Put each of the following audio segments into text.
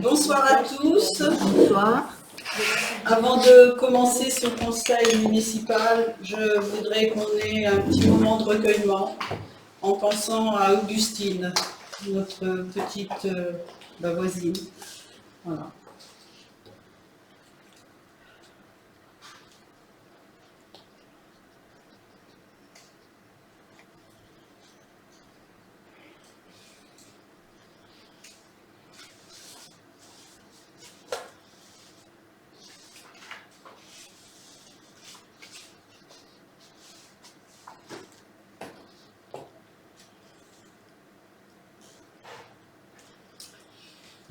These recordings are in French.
Bonsoir à tous. Bonsoir. Avant de commencer ce conseil municipal, je voudrais qu'on ait un petit moment de recueillement en pensant à Augustine, notre petite voisine. Voilà.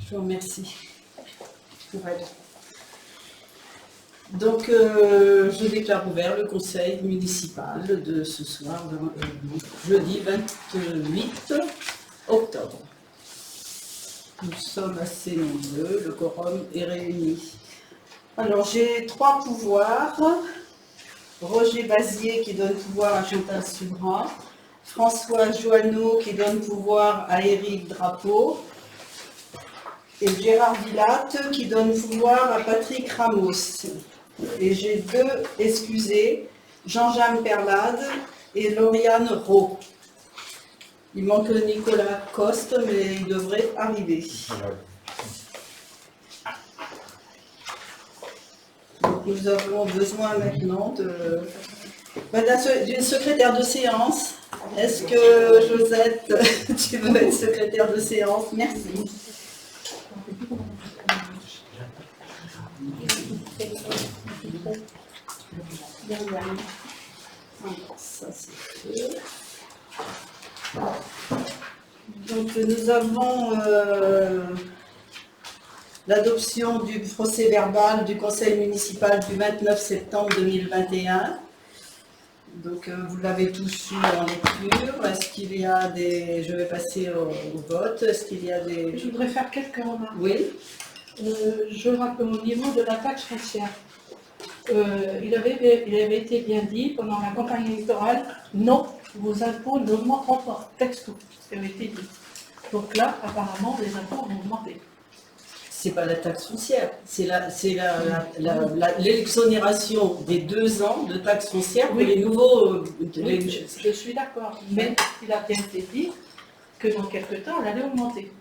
Je vous remercie pour elle. Donc, je déclare ouvert le conseil municipal de ce soir, jeudi 28 octobre. Nous sommes assez nombreux, le quorum est réuni. Alors, j'ai 3 pouvoirs. Roger Bazier qui donne pouvoir à Chantal Subra, François Joanneau qui donne pouvoir à Éric Drapeau, et Gérard Villatte qui donne pouvoir à Patrick Ramos. Et j'ai 2 excusés, Jean-Jean Perlade et Lauriane Rowe. Il manque Nicolas Coste, mais il devrait arriver. Donc nous avons besoin maintenant d'une secrétaire de séance. Est-ce que Josette, tu veux être secrétaire de séance? Merci. Ça, c'est fait. Donc nous avons l'adoption du procès verbal du conseil municipal du 29 septembre 2021. Donc vous l'avez tous eu en lecture. Est-ce qu'il y a des... Je vais passer au vote. Est-ce qu'il y a des... Je voudrais faire quelques remarques. Oui. Je rappelle au niveau de la taxe foncière. Il avait été bien dit pendant la campagne électorale, non, vos impôts n'augmenteront pas. Texto, ce qui avait été dit. Donc là, apparemment, les impôts vont augmenter. C'est pas la taxe foncière, c'est l'exonération des 2 ans de taxe foncière pour les nouveaux... Oui, je suis d'accord, mais il a bien été dit que dans quelques temps, elle allait augmenter.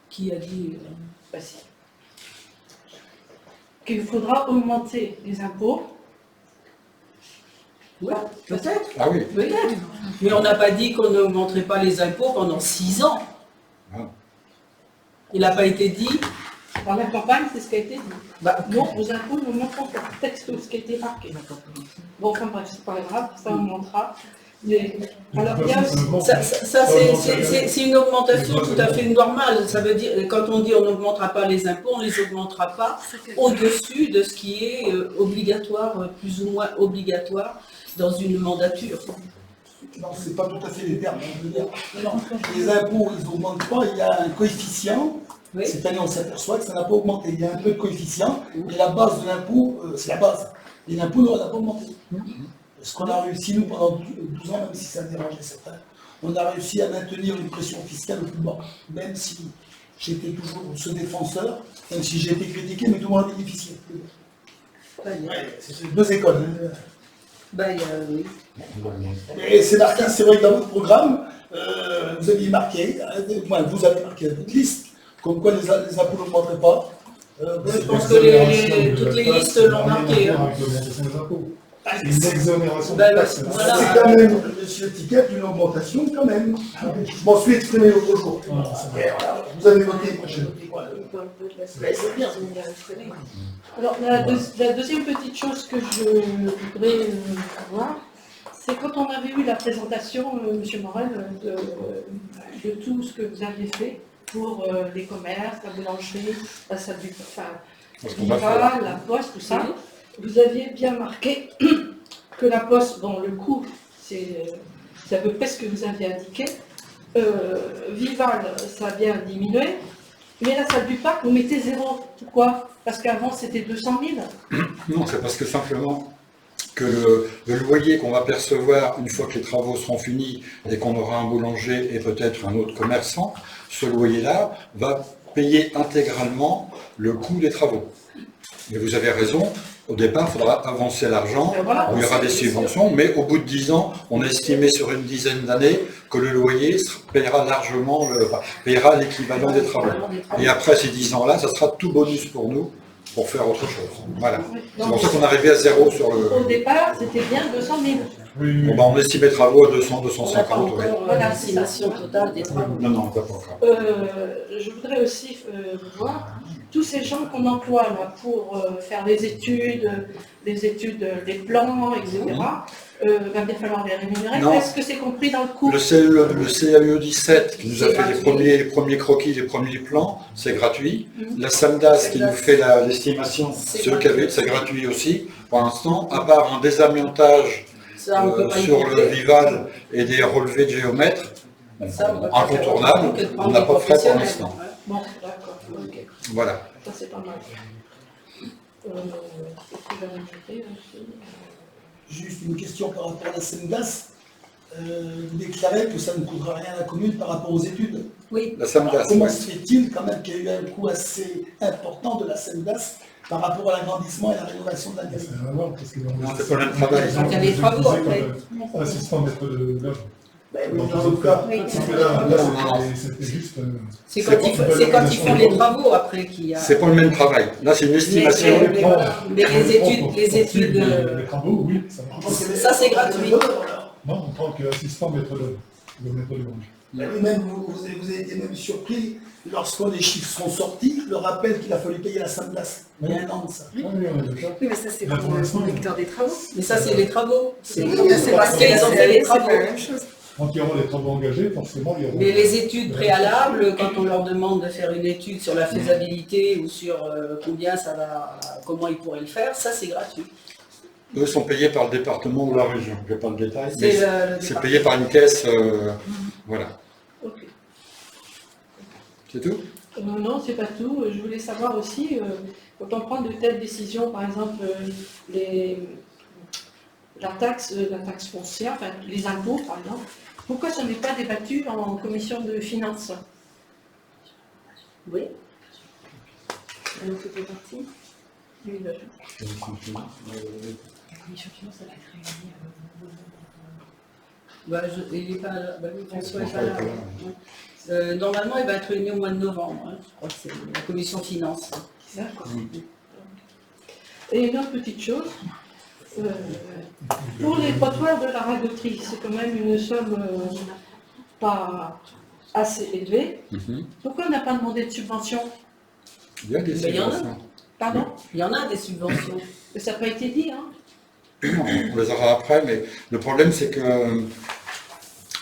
Qui a dit Bah, si. Qu'il faudra augmenter les impôts. Oui, peut-être. Ah oui. Peut-être. Mais on n'a pas dit qu'on n'augmenterait pas les impôts pendant 6 ans. Ah. Il n'a pas été dit. Dans la campagne, c'est ce qui a été dit. Bah, Non, vos impôts n'augmenteront pas. Texto, ce qui a été marqué. Bon, enfin bref, c'est pas grave, ça augmentera. Mais, alors, il y a aussi... Ça c'est une augmentation tout à fait normale. Ça veut dire, quand on dit on n'augmentera pas les impôts, on ne les augmentera pas au-dessus de ce qui est obligatoire, plus ou moins obligatoire, dans une mandature. Non, c'est pas tout à fait les termes. Je veux dire. Non, les impôts, ils n'augmentent pas, il y a un coefficient. Oui. Cette année, on s'aperçoit que ça n'a pas augmenté. Il y a un peu de coefficient, et la base de l'impôt, c'est la base. Et l'impôt n'a pas augmenté. Ce qu'on a réussi, nous, pendant 12 ans, même si ça dérangeait certains, on a réussi à maintenir une pression fiscale au plus bas. Même si j'étais toujours ce défenseur, même si j'ai été critiqué, mais tout le monde a bénéficié. Ouais, c'est 2 écoles. Oui. Et c'est marqué, c'est vrai que dans votre programme, vous aviez marqué, vous avez marqué votre liste, comme quoi les impôts n'augmenteraient pas. Je pense que toutes les listes l'ont marqué. C'est une exonération de Ben, taxes. voilà. C'est quand même, monsieur Ticket, une augmentation quand même. Je m'en suis exprimé l'autre jour. Et voilà, vous avez voté, moi j'ai voté quoi Alors, la deuxième petite chose que je voudrais avoir, c'est quand on avait eu la présentation, M. Morel, de tout ce que vous aviez fait pour les commerces, la boulangerie, la salle du... Enfin, la poste, tout ça. Vous aviez bien marqué que la poste, bon, le coût, c'est à peu près ce que vous aviez indiqué. Vival, ça a bien diminué, mais la salle du parc, vous mettez 0. Pourquoi? Parce qu'avant, c'était 200 000. Non, c'est parce que simplement, que le loyer qu'on va percevoir une fois que les travaux seront finis et qu'on aura un boulanger et peut-être un autre commerçant, ce loyer-là va payer intégralement le coût des travaux. Mais vous avez raison, au départ, il faudra avancer l'argent, Voilà. il y aura des subventions, mais au bout de 10 ans, on a estimé sur une dizaine d'années que le loyer payera largement, payera l'équivalent des travaux. Et après ces 10 ans-là, ça sera tout bonus pour nous pour faire autre chose. Voilà. C'est pour ça qu'on est arrivé à zéro sur le... Au départ, c'était bien 200 000. Oui, Bon, bah, on estime les travaux à 200, On n'a pas 250. encore Ouais. Voilà, l'estimation totale des travaux. Non, non, on n'a pas encore. Je voudrais aussi voir tous ces gens qu'on emploie là, pour faire des études, des plans, etc. Va bien falloir les rémunérer. Non. Est-ce que c'est compris dans le coût? Le CAE 17 qui nous a C'est fait gratuit. les premiers croquis, les premiers plans, c'est gratuit. La SAMDAS qui nous fait l'estimation, C'est c'est eux qui avaient, c'est gratuit aussi. Pour l'instant, à part un désamiantage Ça, on peut pas y sur le compter. Vival et des relevés de géomètres, Ça, on peut pas faire autrement incontournables, que de on prendre n'a des pas de frais pour professionnels. l'instant. Bon, d'accord, ok. Voilà. Ça, c'est pas mal. Qu'est-ce que j'avais noté aussi? Juste une question par rapport à la SEMDAS. Vous déclarez que ça ne coûtera rien à la commune par rapport aux études. Oui, La SAMDAS. Comment se fait-il quand même qu'il y a eu un coût assez important de la SEMDAS par rapport à l'agrandissement et la rénovation de la mairie? Ça n'a rien à voir, parce que Non, c'est pas le même travail. Donc, il y a des travaux après. Assistant maître d'œuvre. Ben oui, Dans dans tous le les cas. Oui. Sauf que là, c'était juste... c'est quand ils font les travaux après qu'il y a. C'est pas le même travail. Là, c'est une estimation. Mais voilà. Mais les études, Les travaux, oui, ça marche. ça c'est gratuit. Non, en tant qu'assistant maître d'œuvre. Le maître d'œuvre. Même vous avez été même surpris lorsque les chiffres sont sortis, le rappel qu'il a fallu payer la SAMDAS. Il y a un an de ça. Oui, oui, on est d'accord. Oui, mais ça, c'est Là, pour pour le l'instant, conducteur des travaux. Mais ça c'est les travaux. C'est C'est parce qu'ils ont fait les c'est pas travaux. la même chose. Quand il y aura des travaux engagés, forcément, il y aura... Mais les études préalables, quand on leur demande de faire une étude sur la faisabilité ou sur combien ça va, comment ils pourraient le faire, ça c'est gratuit. Eux sont payés par le département ou la région. Je n'ai pas le détail. C'est mais le C'est département. payé par une caisse. Voilà. Ok. C'est tout? Non, c'est pas tout. Je voulais savoir aussi, quand on prend de telles décisions, par exemple, la taxe foncière, enfin les impôts par exemple, pourquoi ça n'est pas débattu en commission de finances? Oui. Elle nous fait partie. Oui, Bah, il est pas là. Bah, oui, François est pas là. Normalement, il va être réuni au mois de novembre. Hein. Je crois que c'est la commission finance. d'accord. Et une autre petite chose, pour les trottoirs de la ragoterie, c'est quand même une somme pas assez élevée. Pourquoi on n'a pas demandé de subvention? Il y a des Mais il y en a. subventions. Pardon? Il y en a des subventions. Mais ça n'a pas été dit, hein? On les aura après, mais le problème c'est que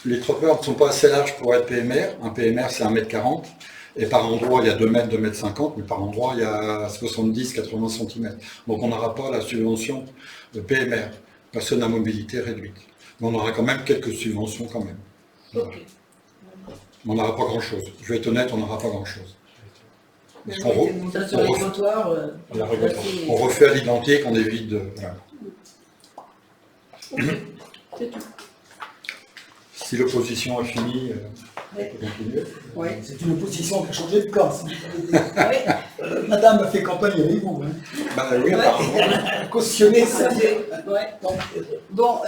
les trottoirs ne sont pas assez larges pour être PMR. Un PMR c'est 1,40 m et par endroit il y a 2 mètres, 2,50 m, mais par endroit il y a 70-80 cm. Donc on n'aura pas la subvention de PMR, personne à mobilité réduite. Mais on aura quand même quelques subventions quand même. Ok. Mais on n'aura pas grand chose. Je vais être honnête, on n'aura pas grand chose. Mais On re- Ça, sur les trottoirs, On refait à l'identique, on évite de... voilà. Ok, c'est tout. Si l'opposition est finie, on Ouais. peut continuer. Oui. C'est une opposition qui a changé de camp. si vous voulez. Oui. Madame a fait campagne avec vous. Hein. Bah oui, apparemment. Elle a cautionné ça. Ouais. Bon,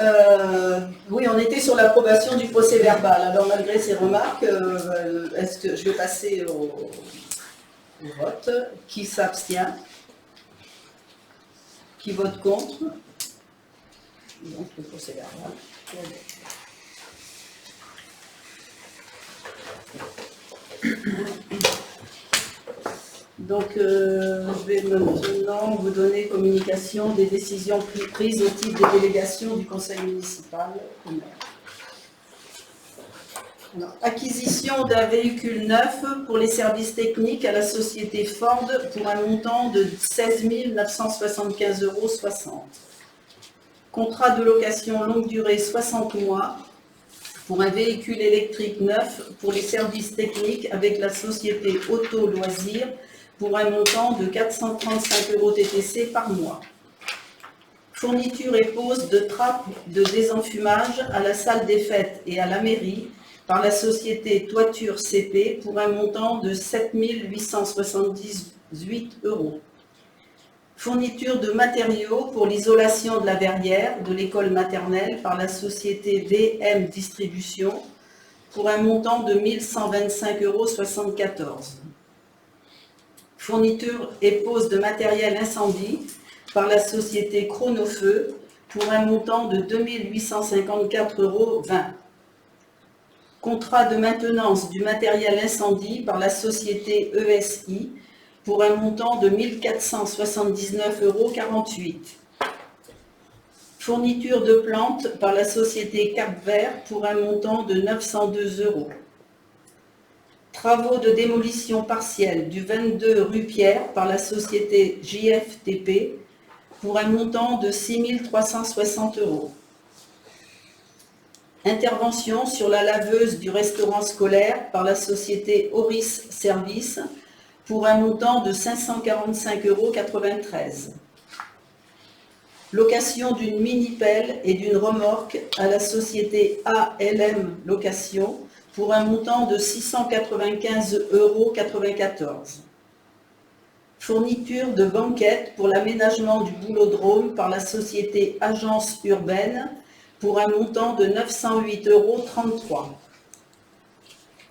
oui, on était sur l'approbation du procès verbal. Alors, malgré ces remarques, est-ce que je vais passer au vote? Qui s'abstient? Qui vote contre? Donc, le procès verbal. Donc, je vais maintenant vous donner communication des décisions prises au titre des délégations du conseil municipal. Alors, acquisition d'un véhicule neuf pour les services techniques à la société Ford pour un montant de 16 975,60 €. Contrat de location longue durée 60 mois pour un véhicule électrique neuf pour les services techniques avec la société Auto Loisirs pour un montant de 435 € TTC par mois. Fourniture et pose de trappes de désenfumage à la salle des fêtes et à la mairie par la société Toiture CP pour un montant de 7 878 €. Fourniture de matériaux pour l'isolation de la verrière de l'école maternelle par la société VM Distribution pour un montant de 1 125,74 €. Fourniture et pose de matériel incendie par la société Chronofeu pour un montant de 2 854,20 €. Contrat de maintenance du matériel incendie par la société ESI pour un montant de 1 479,48 €. Fourniture de plantes par la société Cap-Vert pour un montant de 902 €. Travaux de démolition partielle du 22 rue Pierre par la société JFTP pour un montant de 6 360 €. Intervention sur la laveuse du restaurant scolaire par la société Auris Service pour un montant de 545,93 €. Location d'une mini-pelle et d'une remorque à la société ALM Location pour un montant de 695,94 €. Fourniture de banquettes pour l'aménagement du boulodrome par la société Agence Urbaine pour un montant de 908,33 €.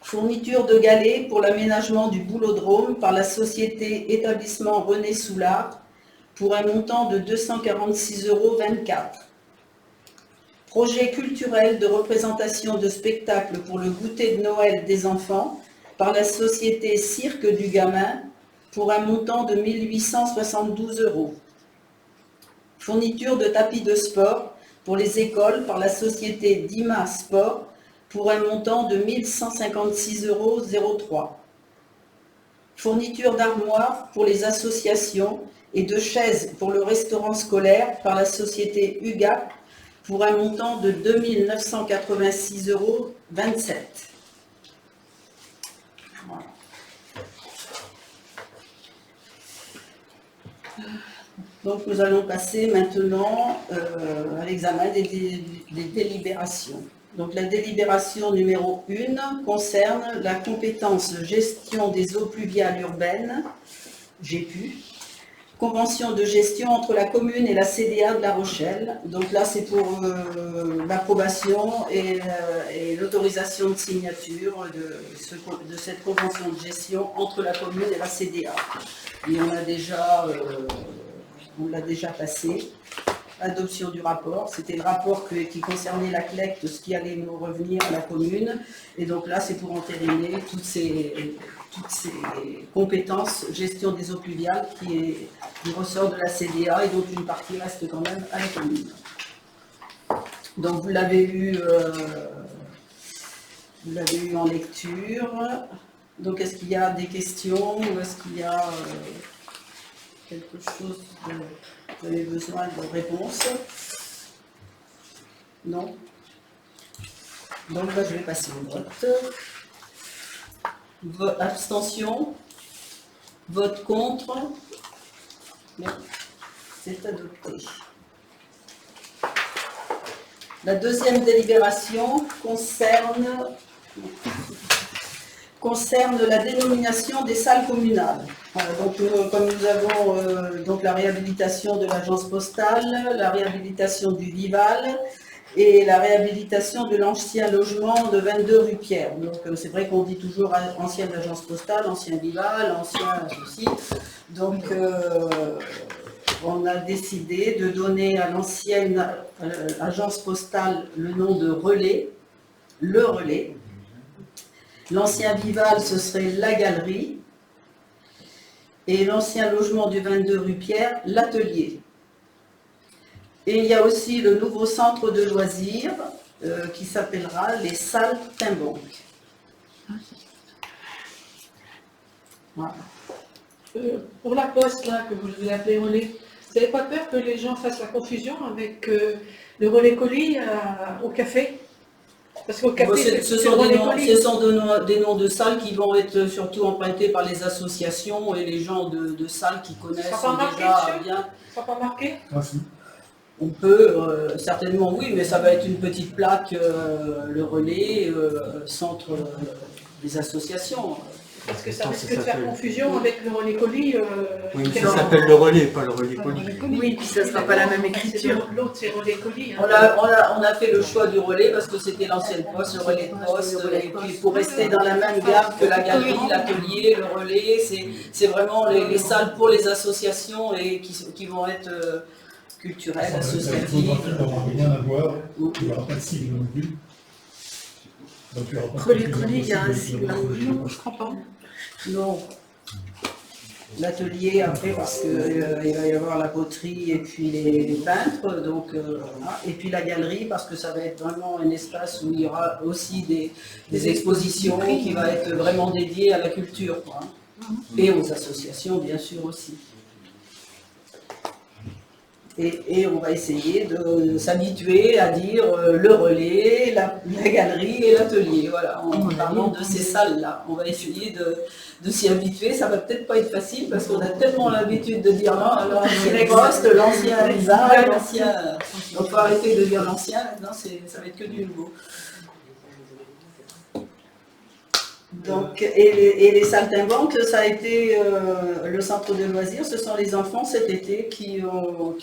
Fourniture de galets pour l'aménagement du boulodrome par la société Établissement René Soulard pour un montant de 246,24 €. Projet culturel de représentation de spectacle pour le goûter de Noël des enfants par la société Cirque du Gamin pour un montant de 1 872 €. Fourniture de tapis de sport pour les écoles par la société Dima Sport pour un montant de 1 156,03 €. Fourniture d'armoires pour les associations et de chaises pour le restaurant scolaire par la société UGAP pour un montant de 2 986,27 €. Voilà. Donc nous allons passer maintenant à l'examen des délibérations. Donc la délibération numéro 1 concerne la compétence gestion des eaux pluviales urbaines, GEPU, convention de gestion entre la commune et la CDA de La Rochelle. Donc là c'est pour l'approbation et l'autorisation de signature de cette convention de gestion entre la commune et la CDA. Et on l'a déjà passé. Adoption du rapport, c'était le rapport qui concernait la collecte, ce qui allait nous revenir à la commune, et donc là c'est pour entériner toutes ces compétences gestion des eaux pluviales qui ressort de la CDA et dont une partie reste quand même à la commune. Donc vous l'avez eu en lecture. Donc est-ce qu'il y a des questions ou est-ce qu'il y a quelque chose vous avez besoin de réponse? Non? Donc là, je vais passer au vote. Abstention? Vote contre? Non, c'est adopté. La deuxième délibération concerne la dénomination des salles communales. Voilà, donc, comme nous avons donc la réhabilitation de l'agence postale, la réhabilitation du Vival et la réhabilitation de l'ancien logement de 22 rue Pierre. Donc c'est vrai qu'on dit toujours ancienne agence postale, ancien Vival, ancien ceci. Donc on a décidé de donner à l'ancienne agence postale le nom de Relais, le Relais. L'ancien Vival, ce serait la Galerie. Et l'ancien logement du 22 rue Pierre, l'Atelier. Et il y a aussi le nouveau centre de loisirs qui s'appellera les Salles Timbanque. Voilà. Pour la poste, là, que vous avez appelé relais, vous n'avez pas peur que les gens fassent la confusion avec le relais colis au café? Parce qu'au café, ce sont des noms de salles qui vont être surtout empruntés par les associations et les gens de salles qui connaissent Ça pas marqué déjà dessus bien. Ça pas marqué? Ah si. On peut, certainement oui, mais ça va être une petite plaque, le relais, centre des associations. Parce que ça risque de faire confusion avec le relais colis. Oui, mais ça s'appelle le relais, pas le relais colis. Oui, puis ça ne sera pas la même écriture. L'autre, c'est relais colis. hein. On a fait le choix du relais parce que c'était l'ancienne poste, le relais de poste, et puis pour rester dans la même gamme que la galerie, l'atelier, le relais, c'est vraiment les salles pour les associations et qui vont être culturelles, La associatives. photographie n'aura rien à voir, il n'y aura pas de sigle non plus. Donc, il y aura pas de Relais confusion colis, il y a un possible sigle. entre les Non, deux. je crois pas. Non. L'atelier après parce qu'il va y avoir la poterie et puis les peintres, donc voilà. Et puis la galerie parce que ça va être vraiment un espace où il y aura aussi des expositions qui va être vraiment dédiées à la culture, quoi. Et aux associations bien sûr aussi. Et on va essayer de s'habituer à dire le relais, la galerie et l'atelier, voilà, en parlant de ces salles-là. On va essayer de s'y habituer, ça va peut-être pas être facile parce qu'on a tellement l'habitude de dire non, l'ancien poste, l'ancien design, l'ancien... Donc il faut arrêter de dire l'ancien, maintenant ça va être que du nouveau. Donc, et les saltimbanques, ça a été le centre de loisirs, ce sont les enfants cet été qui ont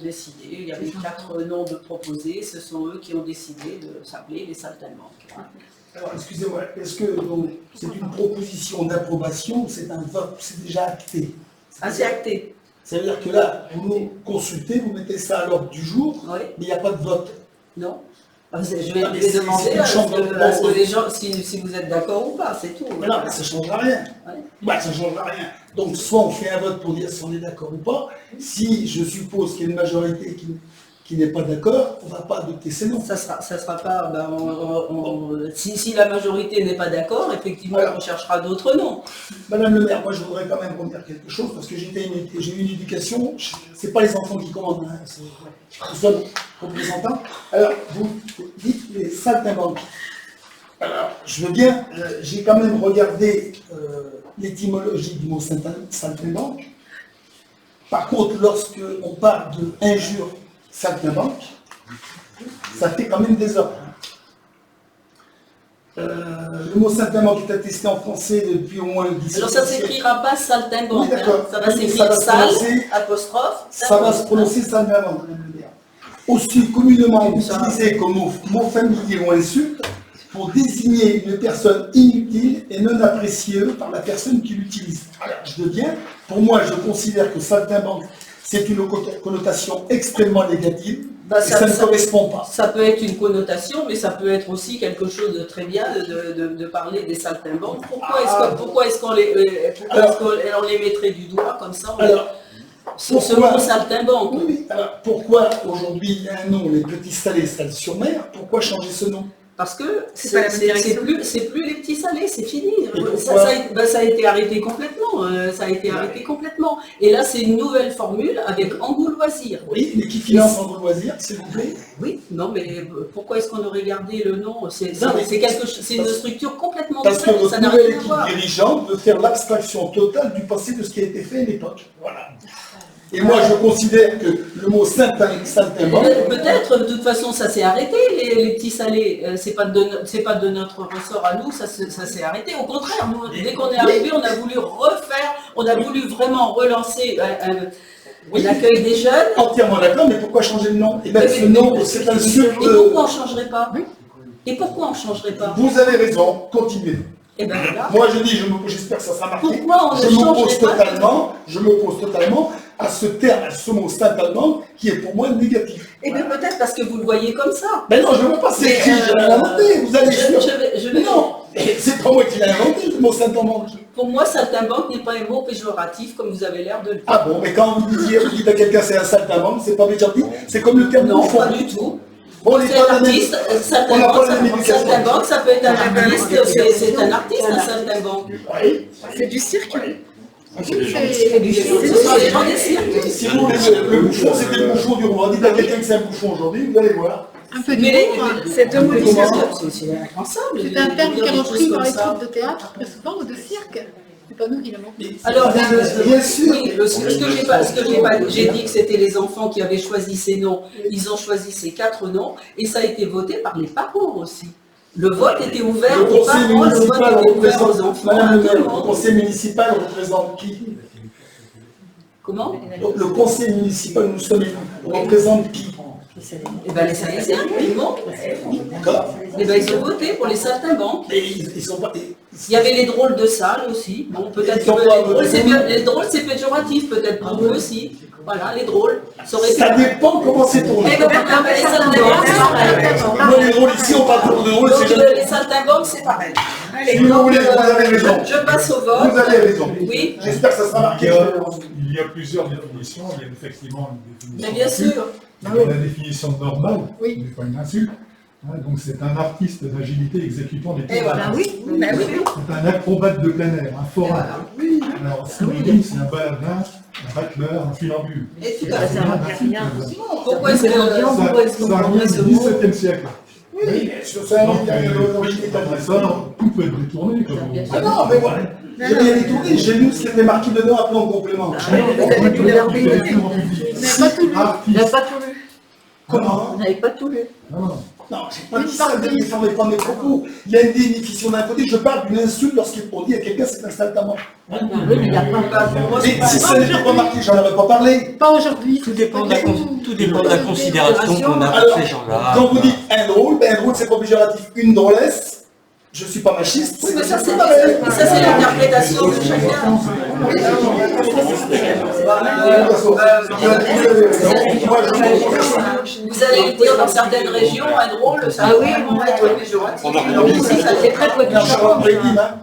décidé, il y avait 4 noms de proposés, ce sont eux qui ont décidé de s'appeler les saltimbanques. Alors, excusez-moi, est-ce que donc, c'est une proposition d'approbation ou c'est un vote, c'est déjà acté? Ah, c'est acté. C'est-à-dire que là, vous nous consultez, vous mettez ça à l'ordre du jour, Oui. mais il n'y a pas de vote. Non. Je vais Ah, mais les c'est demander une à chambre de ce que commerce. les gens, si vous êtes d'accord ou pas, c'est tout. Mais non, mais ça ne changera rien. Ouais. Ouais, ça ne changera rien. Donc, soit on fait un vote pour dire si on est d'accord ou pas. Si je suppose qu'il y a une majorité qui n'est pas d'accord, on ne va pas adopter ces noms. Ça sera pas. Si la majorité n'est pas d'accord, effectivement, Alors. on cherchera d'autres noms. Madame le maire, moi je voudrais quand même redire quelque chose parce que j'ai eu une éducation, c'est pas les enfants qui commandent, hein, nous sommes représentants. Alors, vous dites les saltimbanques. Alors, je veux bien, j'ai quand même regardé l'étymologie du mot saltimbanque. Par contre, lorsque on parle de injure saltimbanque, ça fait quand même des ordres. Le mot saltimbanque est attesté en français depuis au moins le 17e Alors ça siècle. s'écrira pas saltimbanque, Oui, d'accord. hein. Ça va Oui, mais s'écrire ça va se sal, prononcer- apostrophe, Ça va se prononcer saltimbanque, madame le maire. Aussi communément utilisé comme mot familier ou insulte pour désigner une personne inutile et non appréciée par la personne qui l'utilise. Alors, je veux bien, pour moi, je considère que saltimbanque, c'est une connotation extrêmement négative, Bah, et ça ne correspond pas. Ça peut être une connotation, mais ça peut être aussi quelque chose de très bien de parler des saltimbanques. Pourquoi est-ce qu'on les mettrait du doigt comme ça ce pourquoi- mot saltimbanque. Oui, alors pourquoi aujourd'hui il y a un nom, les petits salés, Salles-sur-Mer, pourquoi changer ce nom? Parce que C'est pas la même direction. c'est plus les petits salés, c'est fini. pourquoi Ça a été arrêté complètement. Ça a été arrêté complètement. Et là, c'est une nouvelle formule avec Angoul Loisirs. Oui, mais qui finance en loisirs, s'il vous plaît? Oui, non, mais pourquoi est-ce qu'on aurait gardé le nom? C'est Non, mais une structure complètement Parce que différente, votre ça n'a nouvelle rien à équipe voir. dirigeante veut faire l'abstraction totale du passé de ce qui a été fait à l'époque. Voilà. Et moi, je considère que le mot saltimbanque, Peut-être, de toute façon, ça s'est arrêté, les petits salés. C'est pas de notre ressort à nous, ça s'est arrêté. Au contraire, nous, dès qu'on est arrivé, on a voulu refaire, on a voulu vraiment relancer l'accueil des jeunes. entièrement d'accord, mais pourquoi changer le nom? Et bien, ce nom, c'est un Et sucre. pourquoi on ne changerait pas? Et pourquoi on ne changerait pas? Vous avez raison, continuez. Eh ben voilà. Moi, je dis, j'espère que ça sera marqué. Pourquoi on ne Je m'oppose changerait pas? totalement à ce terme, à ce mot saltimbanque, qui est pour moi négatif. Eh bien peut-être parce que vous le voyez comme ça. Mais non, je ne veux pas, c'est Mais, écrit, je l'ai inventé, vous allez sûr. je vais- Non, c'est pas moi qui l'ai inventé, le mot saltimbanque. Pour moi, saltimbanque n'est pas un mot péjoratif comme vous avez l'air de le dire. Ah bon, mais quand vous dites à quelqu'un c'est un saltimbanque, c'est pas péjoratif, c'est comme le terme Non, bouffon. pas du tout. Bon, on n'est C'est pas un dans la même- artiste, on n'a pas la même éducation. saltimbanque, ça peut être un artiste, c'est un artiste, un saltimbanque. Oui. C'est du cirque. Ce sont les gens des cirques. Si vous voulez, le bouffon, c'était le bouffon du roi. Dites à quelqu'un que c'est un bouffon aujourd'hui, vous allez voir. Un peu d'humour. C'est deux mots différents. C'est impensable. C'est un terme qui est repris dans les ça. troupes de théâtre très souvent ou de cirque. C'est pas nous qui l'avons fait. Alors, bien sûr. oui, ce que j'ai pas dit, j'ai dit que c'était les enfants qui avaient choisi ces noms. Ils ont choisi ces 4 noms et ça a été voté par les parents aussi. Le vote était ouvert Le aux conseil parents, le vote municipal était ouvert aux représente, enfants. Madame à le tout maire, le le monde. conseil municipal représente qui? Comment? Le conseil municipal, nous sommes élus, représente qui? Eh bien, les Salésiens, ils montent. D'accord. Eh bien, ils ont voté pour les saltimbanques. Mais ils sont pas. Il y avait les drôles de salles aussi. Bon, peut-être Ils sont que pas les drôles, c'est péjoratif, peut-être pour eux aussi. Voilà, les drôles. Ça aurait été- Ça dépend comment c'est tourné. Eh ben, les saltimbanques, c'est pareil. Moi, les rôles ici, on parle pour de rôles, Donc, c'est jamais. les saltimbanques, c'est pareil. Si vous voulez, vous avez raison. Je passe au Vous vote. avez raison. Oui, J'espère que ça sera marqué. Il y a plusieurs définitions. Il y a effectivement une mais définition. bien sûr. Il y a la définition normale, n'est pas une insulte. Hein, donc c'est un artiste d'agilité exécutant des Et voilà, pirouettes. oui. Ben oui. C'est un acrobate de plein air, un forain. Alors synonyme, c'est un baladin, un battleur, un funambule. Et tout à fait. Rien. Pourquoi est-ce qu'on prendrait ce mot? Du XVIIe siècle. Oui, sur ça, Donc, il y a ça, tout peut être détourné. Comme on- Ah non, mais voilà. J'ai bien détourné, j'ai lu ce qui était marqué dedans, appelé en complément. Vous avez tout l'air public. Il n'a pas tout lu. Comment? Vous n'avez pas tout lu. Non. Non, j'ai pas dit ça, ne défendez pas mes propos. Il y a une définition d'un côté, je parle d'une insulte lorsqu'on dit à quelqu'un c'est un saltimbanque. Oui, mais il n'y a pas. Mais si ça n'était pas marqué, j'en aurais pas parlé. Pas aujourd'hui. Tout dépend de la considération qu'on a Alors, pour ces gens-là. quand vous dites un drôle, ben un drôle c'est pas péjoratif. Une drôlesse, je suis pas machiste. Oui, mais ça, c'est l'interprétation de chacun. Vous allez le dire dans certaines régions, un drôle, ça peut être péjoratif. Donc ici, ça c'est très Non, je pas prédit, hein.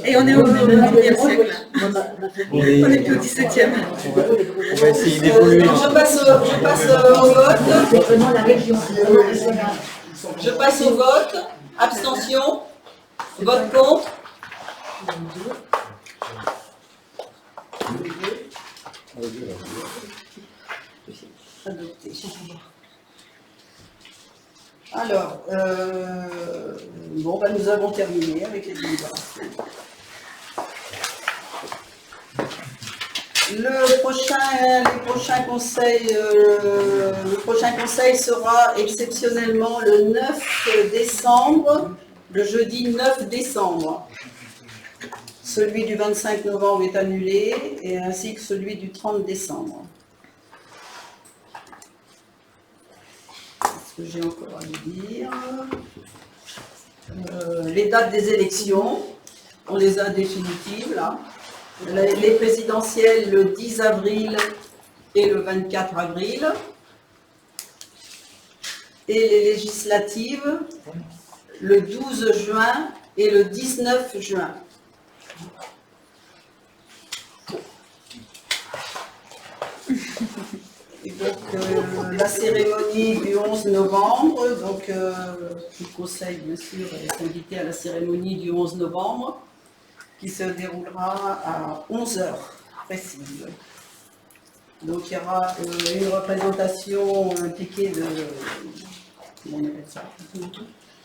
Et on est au 19e siècle. On n'est plus au 17e. On va essayer d'évoluer. Je passe au vote. Je passe au vote. Abstention. Vote contre. Adopté. Alors, bon, ben, nous avons terminé avec les délibérations. Le prochain conseil sera exceptionnellement le 9 décembre, le jeudi 9 décembre. Celui du 25 novembre est annulé, et ainsi que celui du 30 décembre. Qu'est-ce que j'ai encore à vous dire? Les dates des élections, on les a définitives là. Les présidentielles le 10 avril et le 24 avril. Et les législatives le 12 juin et le 19 juin. Et donc la cérémonie du 11 novembre, donc le conseil bien sûr est invité à la cérémonie du 11 novembre qui se déroulera à 11h précise. Donc il y aura une représentation, un piquet de, comment on appelle ça,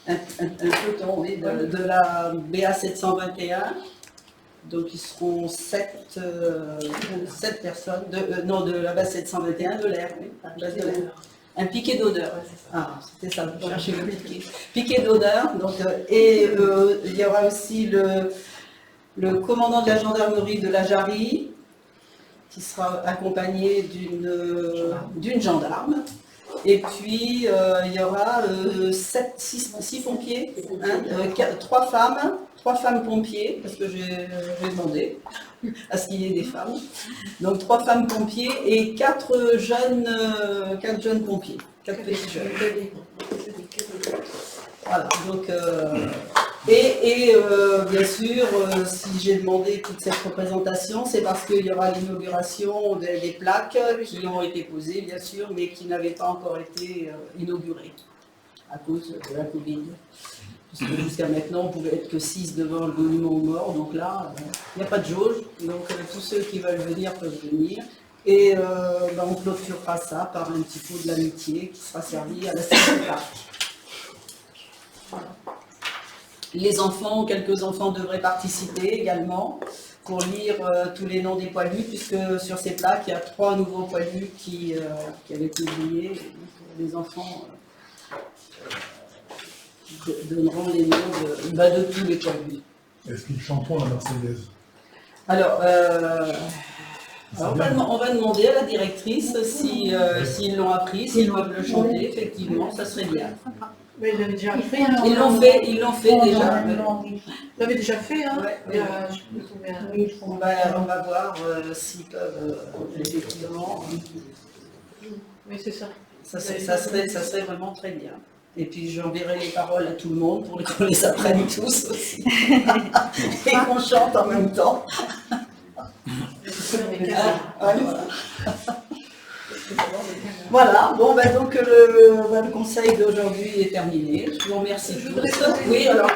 un peloton, oui, de la BA 721. Donc ils seront 7 personnes, de la base 721 de l'air, oui, base de l'air. Un piquet d'honneur. Ah, c'était ça, vous cherchez le piquet. Piquet d'honneur, donc, et il y aura aussi le commandant de la gendarmerie de la Jarry, qui sera accompagné d'une gendarme. Et puis, il y aura 6 pompiers, hein, 3 femmes pompiers, parce que j'ai demandé à ce qu'il y ait des femmes. Donc 3 femmes pompiers et 4 jeunes pompiers, 4 petits jeunes. Voilà, donc, bien sûr, si j'ai demandé toute cette représentation, c'est parce qu'il y aura l'inauguration des plaques qui ont été posées, bien sûr, mais qui n'avaient pas encore été inaugurées à cause de la Covid. Parce que jusqu'à maintenant, on ne pouvait être que 6 devant le monument aux morts, donc là, il n'y a pas de jauge, donc tous ceux qui veulent venir peuvent venir. Et on clôturera ça par un petit pot de l'amitié qui sera servi à la salle de parc. Voilà. Les enfants, quelques enfants devraient participer également pour lire tous les noms des poilus, puisque sur ces plaques, il y a 3 nouveaux poilus qui avaient été oubliés. Les enfants donneront les noms de tous les poilus. Est-ce qu'ils chanteront la Marseillaise? Alors, on va demander à la directrice s'ils l'ont appris, s'ils doivent le chanter, effectivement, ça serait bien. Mais il l'avait déjà fait. Ils l'ont fait déjà. Il l'avait déjà fait, hein. Ouais, ouais. On va voir s'ils peuvent effectivement. Oui, c'est ça. Ça serait vraiment très bien. Et puis j'enverrai les paroles à tout le monde pour qu'on les apprenne tous aussi. Et qu'on chante en même temps. Voilà, bon, donc le conseil d'aujourd'hui est terminé. Je vous remercie tous. Oui, alors.